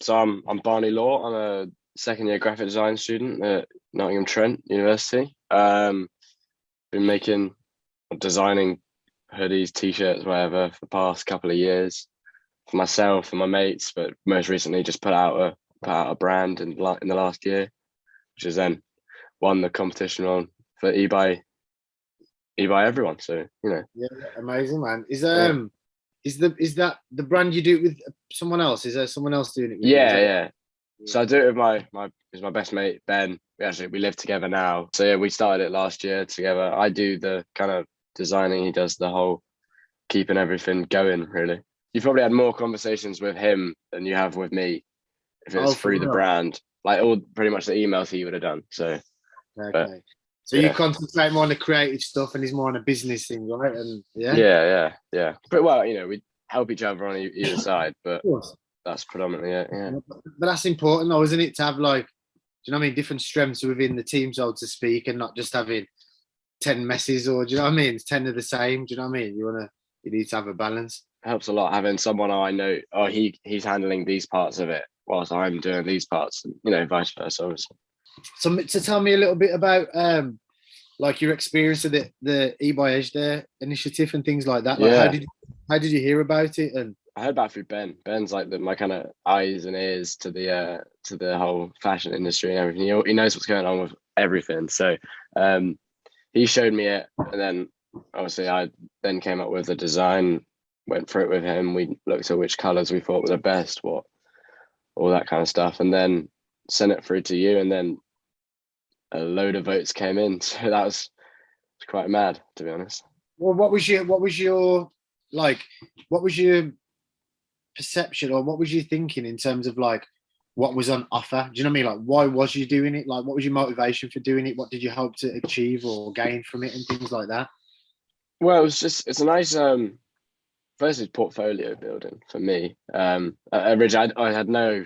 So I'm Barney Law. I'm a second year graphic design student at Nottingham Trent University. Been designing hoodies, t-shirts, whatever for the past couple of years for myself and my mates, but most recently just put out a brand in the last year, which has then won the competition on for everyone. So Yeah, amazing, man. yeah. Is that the brand you do it with someone else? Is there someone else doing it with you? Is Yeah, that yeah. yeah. So I do it with my best mate Ben. We live together now. So yeah, we started it last year together. I do the kind of designing. He does the whole keeping everything going. Really, you've probably had more conversations with him than you have with me if Oh, it's for through the real? brand. Like all pretty much the emails he would have done. So, but Okay. So you yeah, concentrate more on the creative stuff, and he's more on the business thing, right? And yeah, yeah. But well, we help each other on either side, but of course. that's predominantly it. Yeah. But that's important, though, isn't it? To have like, do you know what I mean? Different strengths within the team, so to speak, and not just having 10 messes, or do you know what I mean? It's 10 of the same. Do you know what I mean? You need to have a balance. Helps a lot having someone I know. Oh, he's handling these parts of it whilst I'm doing these parts, and vice versa. Obviously. So tell me a little bit about like your experience of the EbyEJDER initiative and things like that. Like Yeah, how did you hear about it? And I heard about through Ben. Ben's like my kind of eyes and ears to the whole fashion industry and everything. He knows what's going on with everything. So um, he showed me it, and then obviously I then came up with the design. Went through it with him. We looked at which colors we thought were the best, what all that kind of stuff, and then sent it through to you, and then a load of votes came in. So that was quite mad, to be honest. well, like what was your perception, or what was you thinking in terms of like what was on offer? Do you know what I mean? Like why was you doing it? Like what was your motivation for doing it? What did you hope to achieve or gain from it and things like that? Well, it's a nice first it's portfolio building for me. Originally I had no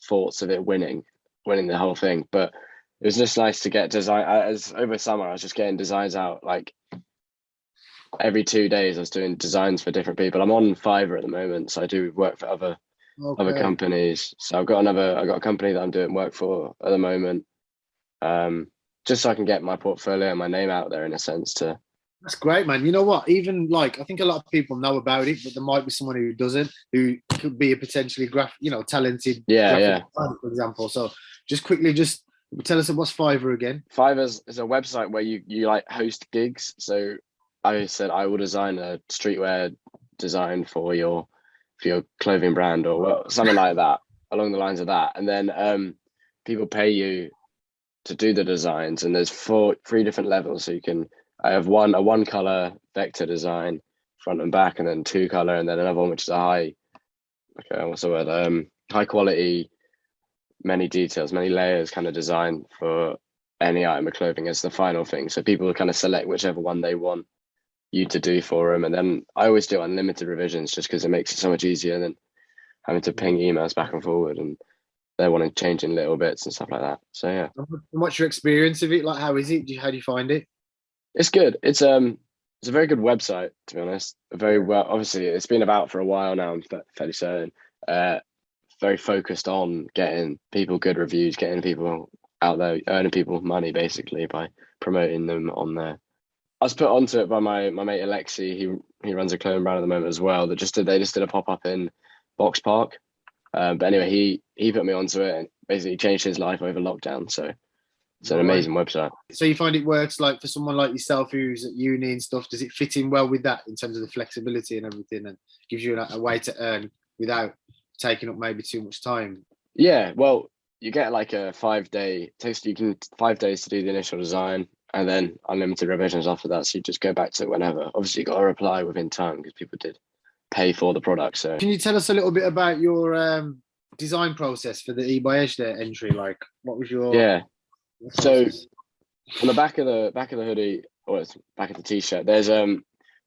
thoughts of it winning the whole thing, but it was just nice to get design. As over summer, I was just getting designs out like every 2 days. I was doing designs for different people. I'm on Fiverr at the moment, so I do work for other Okay. companies. So I got a company that I'm doing work for at the moment. Um, just so I can get my portfolio and my name out there in a sense to That's great, man. You know what? Even like I think a lot of people know about it, but there might be someone who doesn't, who could be a potentially talented yeah, graphic yeah. designer, for example. So just quickly, just tell us what's Fiverr again. Fiverr is a website where you like host gigs. So I said I will design a streetwear design for your clothing brand or something like that, along the lines of that. And then people pay you to do the designs, and there's three different levels. So I have a one color vector design, front and back, and then two color, and then another one which is a what's the word? High quality, many details, many layers kind of design for any item of clothing as the final thing. So people kind of select whichever one they want you to do for them. And then I always do unlimited revisions just because it makes it so much easier than having to ping emails back and forward and they want to change in little bits and stuff like that. So yeah, And what's your experience of it? Like, how is it? How do you find it? it's good. It's a very good website, to be honest. Very well, obviously it's been about for a while now. I'm fairly certain. Uh, very focused on getting people good reviews, getting people out there, earning people money basically by promoting them on there. I was put onto it by my mate Alexi. He runs a clothing brand at the moment as well. They just did a pop up in Box Park. But anyway, he put me onto it and basically changed his life over lockdown. So it's an Right. amazing website. So you find it works like for someone like yourself who's at uni and stuff, does it fit in well with that in terms of the flexibility and everything and gives you a way to earn without taking up maybe too much time? Yeah, well, you get like a 5 day takes you can 5 days to do the initial design and then unlimited revisions after that. So you just go back to it whenever. Obviously, you got to reply within time because people did pay for the product. So Can you tell us a little bit about your design process for the EbyEJDER entry? Like, what was your yeah, so process? on the back of the hoodie or it's back of the t-shirt, there's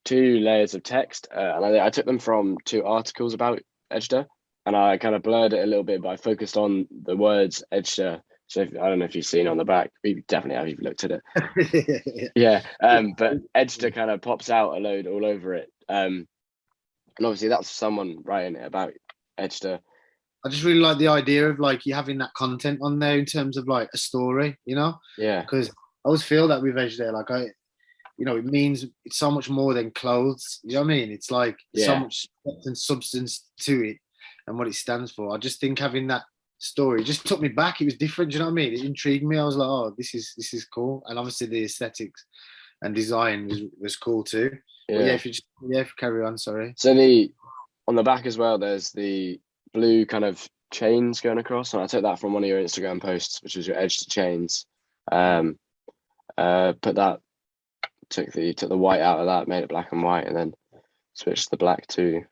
two layers of text, and I took them from two articles about EJDER, and I kind of blurred it a little bit, but I focused on the words EJDER. So I don't know if you've seen on the back. We definitely have. You've looked at it. Yeah, but EJDER kind of pops out a load all over it. And obviously that's someone writing it about EJDER. I just really like the idea of like you having that content on there in terms of like a story, you know? Yeah, Because I always feel that with Edge there, like it means it's so much more than clothes. You know what I mean? It's like so yeah. much depth and substance to it and what it stands for. I just think having that story just took me back. It was different. Do you know what I mean? It intrigued me. I was like, oh, this is cool. And obviously the aesthetics and design was cool too. But yeah, Yeah. if you carry on, sorry. So on the back as well, there's the blue kind of chains going across, and I took that from one of your Instagram posts, which was your edge to chains. Um, put that took the white out of that, made it black and white, and then switched the black to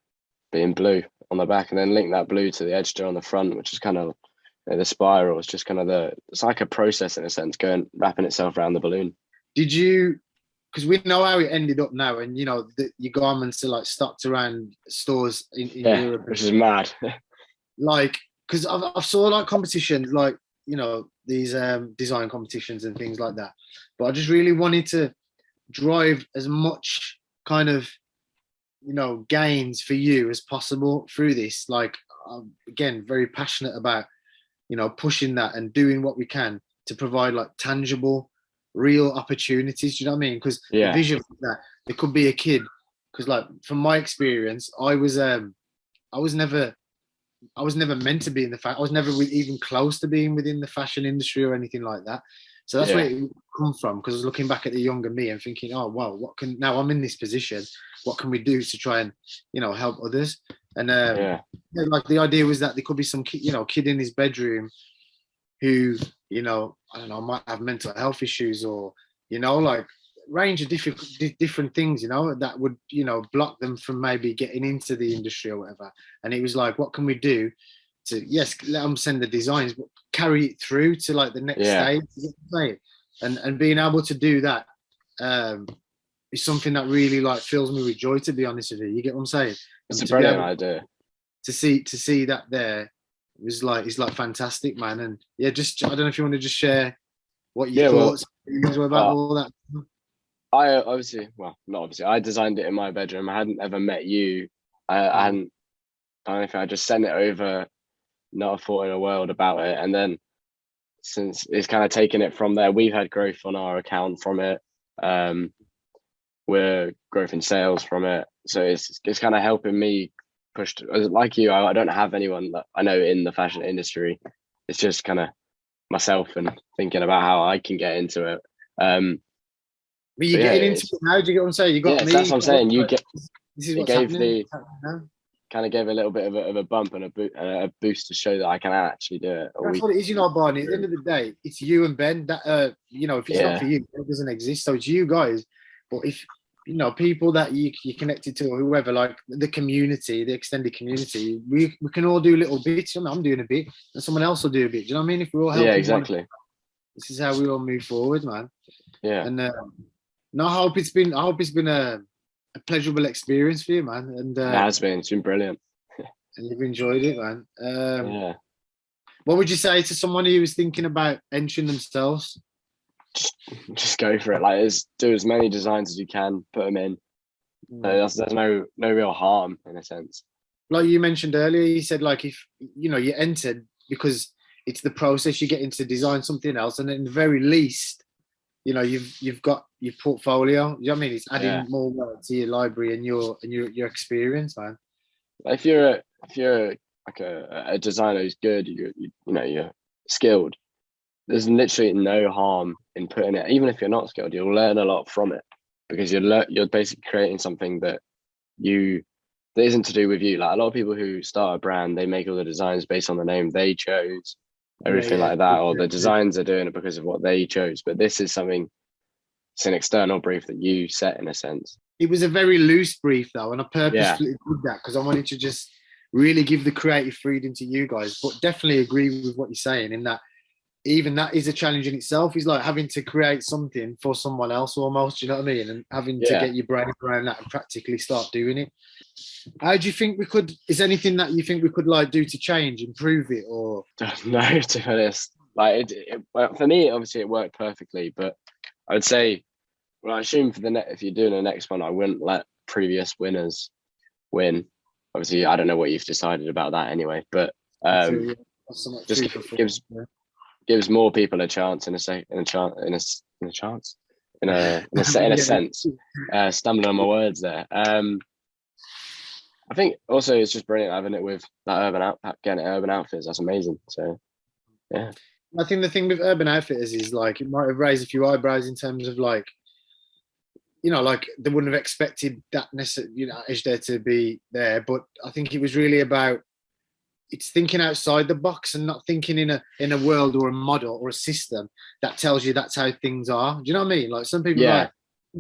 being blue on the back, and then linked that blue to the EJDER on the front, which is kind of the spiral. It's just kind of it's like a process in a sense, going wrapping itself around the balloon. Did you? Because we know how it ended up now, and your garments are like stocked around stores in Europe, which is mad. like, because I've saw like competitions, like these design competitions and things like that. But I just really wanted to drive as much kind of gains for you as possible through this. Like, I'm, again, very passionate about pushing that and doing what we can to provide like tangible, real opportunities. Do you know what I mean? Because the Yeah, vision of that, there could be a kid. Because like from my experience, I was never meant to be in the fashion. I was never even close to being within the fashion industry or anything like that. So that's where yeah, it come from. Because I was looking back at the younger me and thinking, oh wow, now I'm in this position. What can we do to try and help others? And yeah. like the idea was that there could be some kid in his bedroom who I don't know, might have mental health issues, or like range of different things that would block them from maybe getting into the industry or whatever. And it was like, what can we do to, yes, let them send the designs, but carry it through to like the next Yeah. stage, and being able to do that is something that really like fills me with joy, to be honest with you. You get what I'm saying? It's And a to be brilliant able idea. to see that there was like, it's like fantastic, man. And yeah, just I don't know if you want to just share what your Yeah, well, thoughts were about uh, all that. I obviously, well, not obviously, I designed it in my bedroom. I hadn't ever met you. I hadn't done anything. I just sent it over, not a thought in a world about it. And then since it's kind of taken it from there, we've had growth on our account from it. We're growth in sales from it. So it's kind of helping me push. Like you, I don't have anyone that I know in the fashion industry. It's just kind of myself and thinking about how I can get into it. But you're Yeah, getting into it now. Do you get what I'm saying? You got me. that's what I'm saying. This is It what's gave happening. kind of gave a little bit of a bump and a boost to show that I can actually do it. That's what it is, Barney. At the end of the day, it's you and Ben. That if it's not for Yeah, you, it doesn't exist. So it's you guys. But if people that you're connected to, or whoever, like the community, the extended community, we can all do little bits. I'm doing a bit, and someone else will do a bit. Do you know what I mean? If we're all yeah, helping exactly. this is how we all move forward, man. Yeah, And no, I hope it's been a pleasurable experience for you, man. And it has been. It's been brilliant. and you've enjoyed it, man. Yeah, What would you say to someone who was thinking about entering themselves? just go for it. Like, do as many designs as you can. Put them in. There's no real harm in a sense. Like you mentioned earlier, you said like if you entered because it's the process you get into design something else, and at the very least, you've got your portfolio. You know what I mean? It's adding more work to your library and your experience, man. If you're like a designer who's good, you're skilled. There's literally no harm in putting it. Even if you're not skilled, you'll learn a lot from it because you're basically creating something that isn't to do with you. Like a lot of people who start a brand, they make all the designs based on the name they chose, everything like that, or the designs are doing it because of what they chose. But this is something. It's an external brief that you set in a sense. It was a very loose brief though, and I purposefully did that because I wanted to just really give the creative freedom to you guys. But definitely agree with what you're saying in that even that is a challenge in itself. It's like having to create something for someone else almost, you know what I mean? And having to get your brain around that and practically start doing it. How do you think is anything that you think we could like do to change, improve it, or? No, to be honest. Like well, for me, obviously it worked perfectly, but I would say, well, I assume if you're doing the next one, I wouldn't let previous winners win. Obviously, I don't know what you've decided about that anyway, but Um, That's somewhat just food for thought. gives more people a chance in a Yeah. sense. Stumbling on my words there. I think also it's just brilliant having it with that getting it Urban Outfitters. That's amazing. So yeah, I think the thing with Urban Outfitters is like it might have raised a few eyebrows in terms of like, like they wouldn't have expected that necessarily, EJDER to be there. But I think it was really about it's thinking outside the box and not thinking in a world or a model or a system that tells you that's how things are. Do you know what I mean? Like some people yeah, like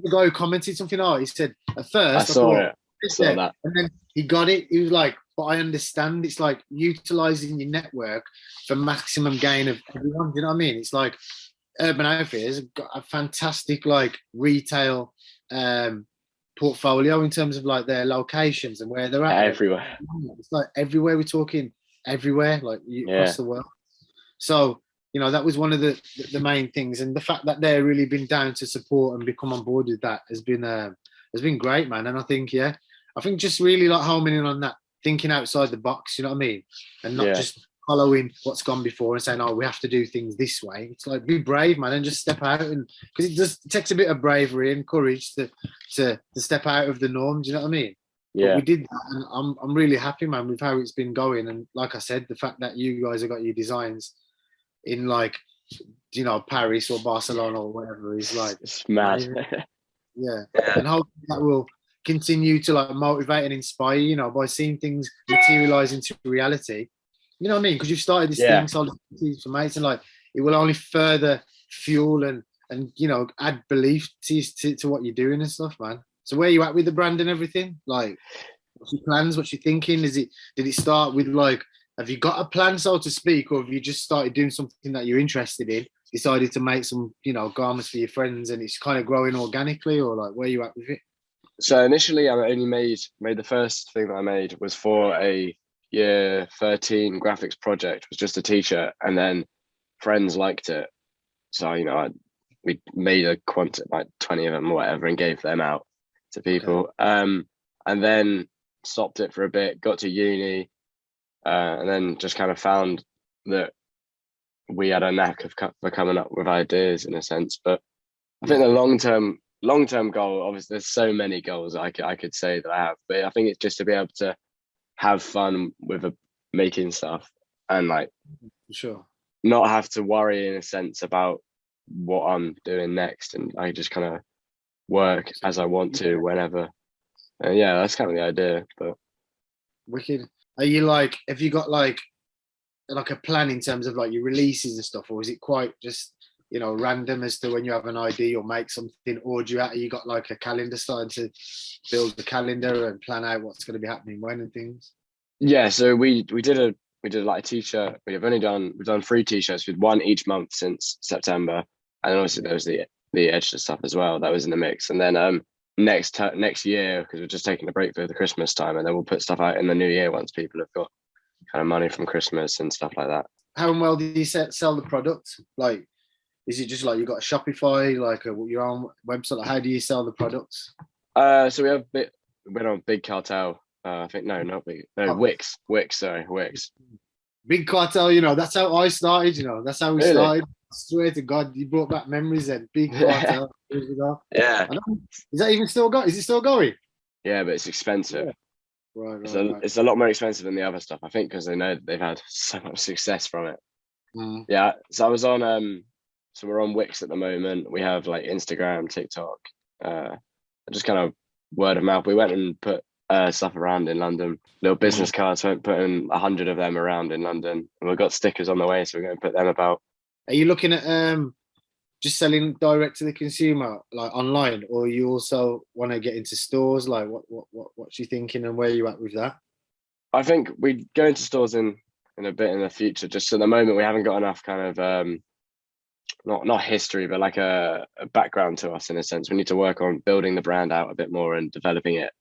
the guy who commented something. Oh, he said at I first I saw thought it. this Saw there, that. and then he got it. He was like, but I understand. It's like utilizing your network for maximum gain of everyone. Do you know what I mean? It's like Urban Outfitters have got a fantastic like retail portfolio in terms of like their locations and where they're at. Like Everywhere. it's like everywhere we're talking everywhere, like across Yeah, the world. So that was one of the main things, and the fact that they're really been down to support and become on board with that has been great, man. And I think just really like homing in on that, thinking outside the box. You know what I mean, and not yeah, just following what's gone before and saying, "Oh, we have to do things this way." It's like be brave, man, and just step out, and because it takes a bit of bravery and courage to step out of the norm. Do you know what I mean? But yeah, we did that, and I'm really happy, man, with how it's been going. And like I said, the fact that you guys have got your designs in like Paris or Barcelona or whatever is like it's mad. amazing. Yeah, and hopefully that will continue to like motivate and inspire by seeing things materialize into reality. You know what I mean? Because you've started this Yeah. thing, Solid for Mates, and like it will only further fuel and add belief to what you're doing and stuff, man. So where are you at with the brand and everything? Like, what's your plans? What's your thinking? Did it start with like, have you got a plan, so to speak, or have you just started doing something that you're interested in? Decided to make some, garments for your friends, and it's kind of growing organically, or like, where are you at with it? So initially, I only made the first thing that I made was for a year 13 graphics project. It was just a t-shirt, and then friends liked it, so we made a quantity like 20 of them or whatever, and gave them out to Okay. people. And then stopped it for a bit, got to uni, and then just kind of found that we had a knack for coming up with ideas in a sense. But I think the long term goal, obviously, there's so many goals I could say that I have, but I think it's just to be able to have fun with making stuff and like For sure. not have to worry in a sense about what I'm doing next, and I just kind of work as I want to Yeah. whenever. Yeah, that's kind of the idea. But Wicked. Are you like, have you got like a plan in terms of like your releases and stuff, or is it quite just random as to when you have an idea or make something, or you got like a calendar starting to build the calendar and plan out what's going to be happening when and things? yeah, so we did like a t-shirt. We've done 3 t-shirts with one each month since September, and then obviously there was the EJDER stuff as well that was in the mix. And then next year, because we're just taking a break for the Christmas time, and then we'll put stuff out in the new year once people have got kind of money from Christmas and stuff like that. How well do you sell the product? Like, is it just like you got a Shopify, like your own website? Like, how do you sell the products? So we're on Big Cartel. I think no, not big. No, Oh, Wix. Sorry, Wix. Big Cartel, that's how I started. That's how we Really? started. I swear to God, you brought back memories. Then Big Cartel. Years ago. Yeah. Is that even still going? Is it still going? Yeah, but it's expensive. Yeah. Right, It's right, right. it's a lot more expensive than the other stuff. I think because they know that they've had so much success from it. Mm. Yeah. So I was on so we're on Wix at the moment. We have like Instagram, TikTok, just kind of word of mouth. We went and put stuff around in London. Little business cards. Went putting 100 of them around in London, and we've got stickers on the way, so we're going to put them about. Are you looking at just selling direct to the consumer, like online, or you also want to get into stores? Like, what's you thinking, and where are you at with that? I think we go into stores in a bit in the future. Just at the moment, we haven't got enough kind of not history, but like a background to us in a sense. We need to work on building the brand out a bit more and developing it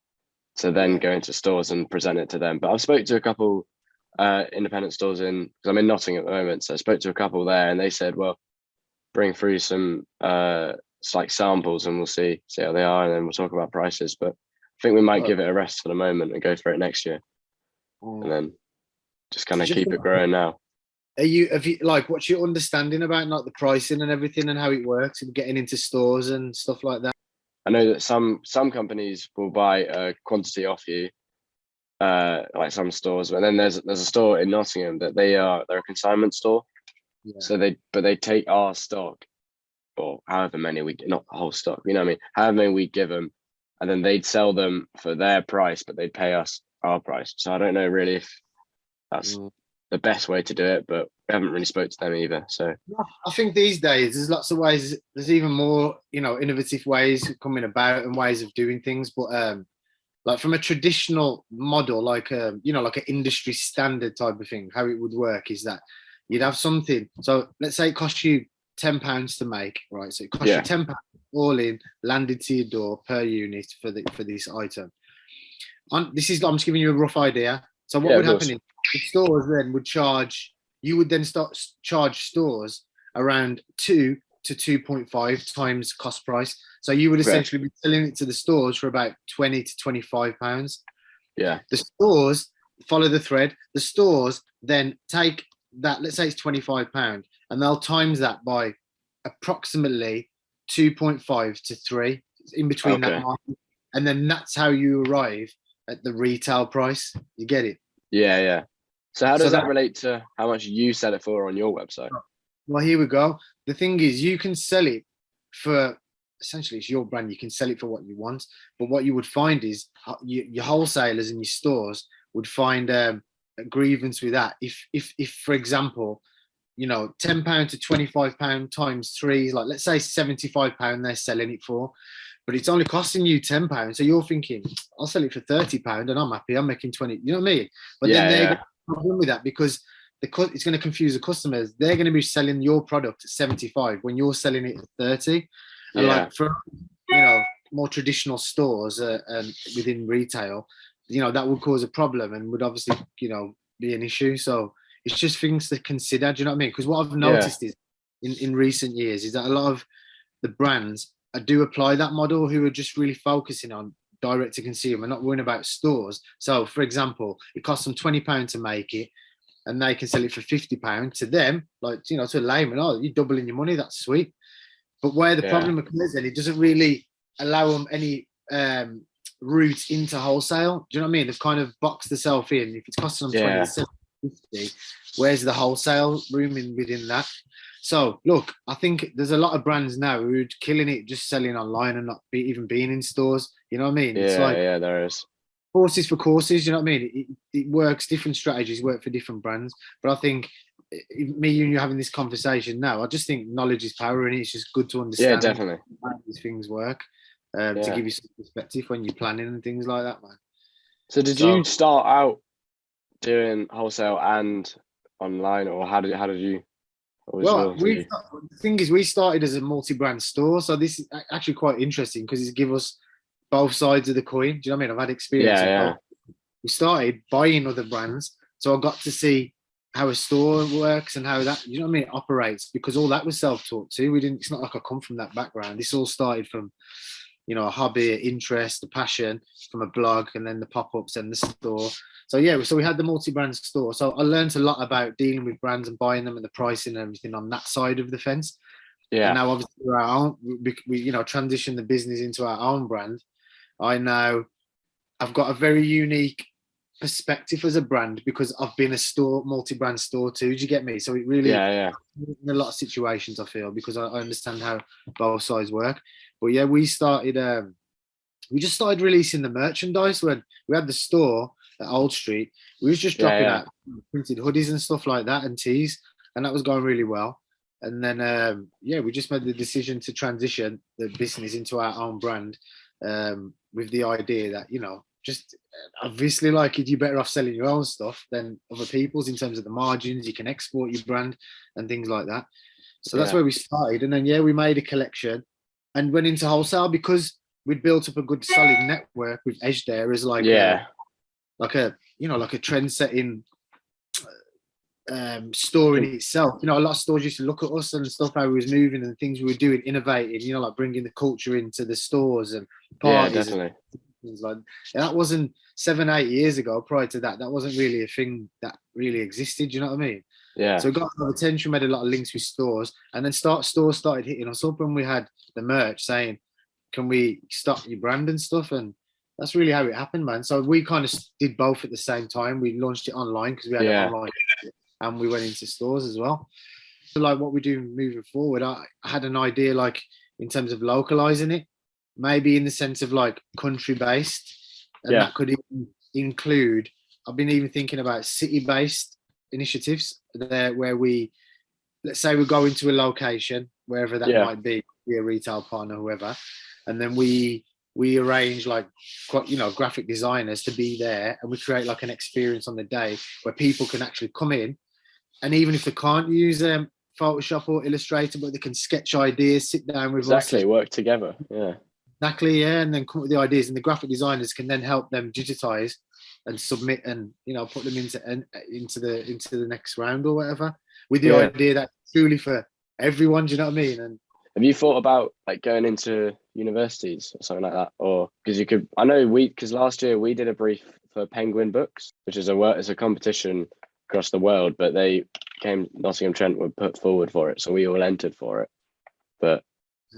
to then Yeah. go into stores and present it to them. But I've spoke to a couple independent stores because I'm in Nottingham at the moment. So I spoke to a couple there, and they said, well, bring through some like samples, and we'll see how they are, and then we'll talk about prices. But I think we might Right. give it a rest for the moment and go for it next year, and Mm. then just kind of keep it growing now. Have you like what's your understanding about like the pricing and everything and how it works and getting into stores and stuff like that? I know that some companies will buy a quantity off you, like some stores, but then there's a store in Nottingham that they're a consignment store. Yeah. So they take our stock, or however many we not the whole stock, you know what I mean? However many we give them, and then they'd sell them for their price, but they'd pay us our price. So I don't know really if that's the best way to do it, but we haven't really spoke to them either. So I think these days there's lots of ways. There's even more, you know, innovative ways coming about and ways of doing things. But like from a traditional model, like you know, like an industry standard type of thing, how it would work is that you'd have something. So let's say it costs you £10 to make, right? So it costs you £10 all in, landed to your door per unit for this item. I'm just giving you a rough idea. So what would happen is the stores then would charge. You would then charge stores around 2 to 2.5 times cost price. So you would essentially be selling it to the stores for about £20 to £25. Yeah. The stores follow the thread. The stores then take that, let's say it's £25, and they'll times that by approximately 2.5 to 3 in between that market. And then that's how you arrive at the retail price. You get it? Yeah, yeah. So how does that relate to how much you sell it for on your website? Well, here we go. The thing is, you can sell it for, essentially it's your brand. You can sell it for what you want. But what you would find is your wholesalers and your stores would find a grievance with that. If for example, you know, £10 to £25 times 3, like let's say £75 they're selling it for, but it's only costing you £10. So you're thinking, I'll sell it for £30 and I'm happy. I'm making 20. You know what I mean? But then they're going to have a problem with that because it's going to confuse the customers. They're going to be selling your product at 75 when you're selling it at 30. And like for, you know, more traditional stores and within retail, you know, that would cause a problem and would obviously, you know, be an issue. So it's just things to consider. Do you know what I mean? Because what I've noticed is in recent years is that a lot of the brands do apply that model who are just really focusing on direct to consumer, not worrying about stores. So for example, it costs them £20 to make it and they can sell it for £50 to them, like, you know, to a layman, oh, you're doubling your money, that's sweet. But where the problem occurs then, it doesn't really allow them any route into wholesale. Do you know what I mean? They've kind of boxed themselves in. If it's costing them 20, 50, where's the wholesale room within that? So look, I think there's a lot of brands now who are killing it just selling online and not even being in stores. You know what I mean? It's like there is horses for courses. You know what I mean? It works. Different strategies work for different brands. But I think me and you having this conversation now, I just think knowledge is power, and it's just good to understand definitely how these things work to give you some perspective when you're planning and things like that, man. So did you start out doing wholesale and online, or how did you? Well, the thing is, we started as a multi-brand store, so this is actually quite interesting because it gives us both sides of the coin. Do you know what I mean? I've had experience. We started buying other brands, so I got to see how a store works and how that, you know what I mean, operates, because all that was self-taught too. It's not like I come from that background. This all started from, you know, a hobby, an interest, a passion, from a blog, and then the pop-ups and the store. So we had the multi-brand store. So I learned a lot about dealing with brands and buying them and the pricing and everything on that side of the fence. And now obviously we you know, transition the business into our own brand. I've got a very unique perspective as a brand because I've been a multi-brand store too. Do you get me? So it really, in a lot of situations, I feel, because I understand how both sides work. But yeah, we just started releasing the merchandise when we had the store at Old Street. We was just dropping out printed hoodies and stuff like that and tees, and that was going really well. And then we just made the decision to transition the business into our own brand, with the idea that, you know, just obviously, like, you're better off selling your own stuff than other people's in terms of the margins. You can export your brand and things like that. So that's where we started. And then we made a collection and went into wholesale because we'd built up a good solid network with EJDER as like a trend setting store in itself. You know, a lot of stores used to look at us and stuff, how we was moving and things we were doing, innovating, you know, like bringing the culture into the stores and parties. It's like that wasn't 7, 8 years ago. Prior to that, that wasn't really a thing that really existed. You know what I mean? Yeah. So we got a lot of attention, made a lot of links with stores, and then stores started hitting us up, and we had the merch saying, "Can we start your brand and stuff?" And that's really how it happened, man. So we kind of did both at the same time. We launched it online because we had it online, and we went into stores as well. So like what we do moving forward, I had an idea like in terms of localizing it, maybe in the sense of like country based, and that could include. I've been even thinking about city based initiatives there where we, let's say we go into a location wherever that might be a retail partner, whoever, and then we arrange like graphic designers to be there, and we create like an experience on the day where people can actually come in, and even if they can't use Photoshop or Illustrator, but they can sketch ideas, sit down with us, work together, and then come up with the ideas, and the graphic designers can then help them digitize and submit, and put them into the next round or whatever, with the idea that truly for everyone. Do you know what I mean? And have you thought about like going into universities or something like that? Or because you could, I know because last year we did a brief for Penguin Books, which is it's a competition across the world, but Nottingham Trent were put forward for it, so we all entered for it. But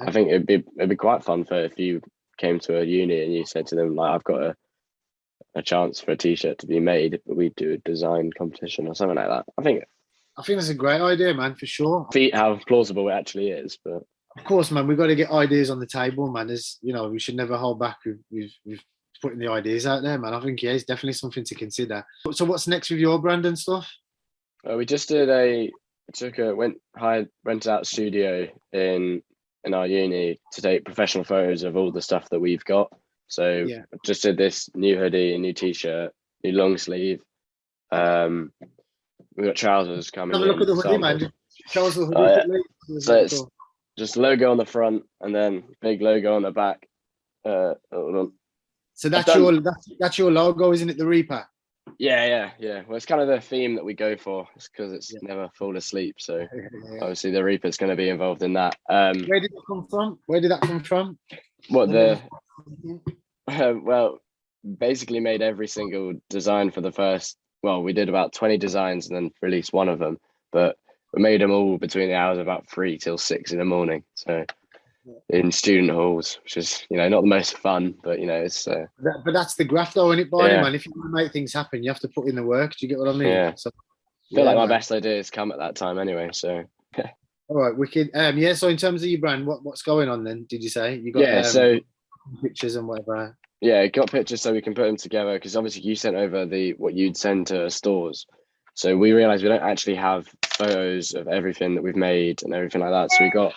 I think it'd be quite fun for if you came to a uni and you said to them like, I've got a chance for a t-shirt to be made, but we do a design competition or something like that. I think that's a great idea, man, for sure. How plausible it actually is, but of course, man, we've got to get ideas on the table, man. As we should never hold back with putting the ideas out there, man. I think it's definitely something to consider. So what's next with your brand and stuff? We just did rented out a studio in our uni to take professional photos of all the stuff that we've got. So just did this new hoodie, a new t-shirt, new long sleeve. We've got trousers coming. Have a look at the hoodie, man. Show us the hoodie. So it's just logo on the front and then big logo on the back. Hold on. So that's your logo, isn't it? The Reaper. Yeah. Well, it's kind of the theme that we go for. It's because it's never fall asleep. So obviously the Reaper's going to be involved in that. Where did that come from? What well, basically made every single design for the first. Well, we did about 20 designs and then released one of them, but we made them all between the hours of about 3 till 6 in the morning. So in student halls, which is not the most fun, but it's. But that's the graft, though, isn't it, Barney, man? If you want to make things happen, you have to put in the work. Do you get what I mean? Yeah. So, I feel like my best ideas come at that time anyway. So. All right, wicked. So in terms of your brand, what's going on then? Did you say you got? So pictures and whatever. Yeah, got pictures so we can put them together, because obviously you sent over what you'd send to stores. So we realized we don't actually have photos of everything that we've made and everything like that. So we got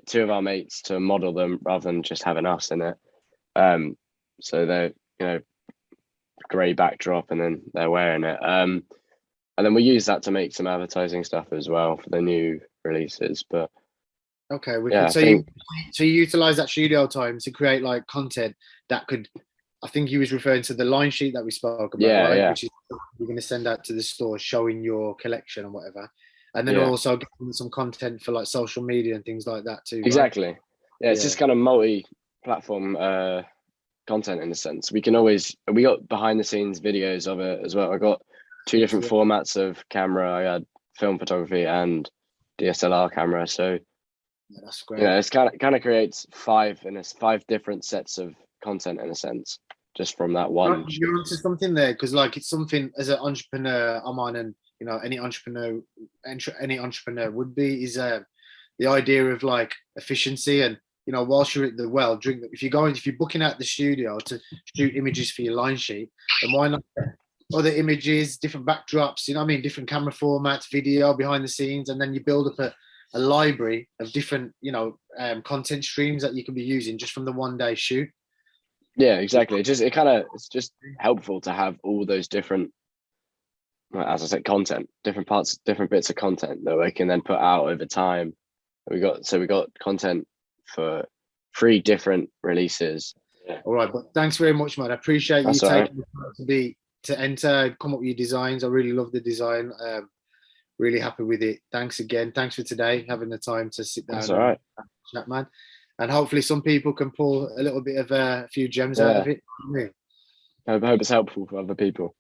two of our mates to model them rather than just having us in it. So they're grey backdrop and then they're wearing it. And then we use that to make some advertising stuff as well for the new releases. But okay, so you utilize that studio time to create like content that could. I think he was referring to the line sheet that we spoke about, right? Which is you're going to send out to the store showing your collection and whatever, and then also getting some content for like social media and things like that too. Exactly. Right? Yeah, it's just kind of multi-platform content in a sense. We got behind the scenes videos of it as well. I got 2 different formats of camera. I had film photography and DSLR camera. So that's great. It's kind of creates 5 different sets of content in a sense, just from that one. You're onto something there, because like it's something as an entrepreneur I'm on, and any entrepreneur would be is the idea of like efficiency, and whilst you're at the well, if you're booking out the studio to shoot images for your line sheet, then why not other images, different backdrops, different camera formats, video behind the scenes, and then you build up a library of different content streams that you can be using just from the one day shoot. Yeah, exactly. It's just helpful to have all those different, as I said, different bits of content that we can then put out over time. We got content for 3 different releases. Yeah. All right, but thanks very much, man. I appreciate you taking the time to enter, come up with your designs. I really love the design. Really happy with it. Thanks again. Thanks for today, having the time to sit down. That's all right. Chat, man. and hopefully some people can pull a little bit of a few gems out Yeah, of it. I hope it's helpful for other people.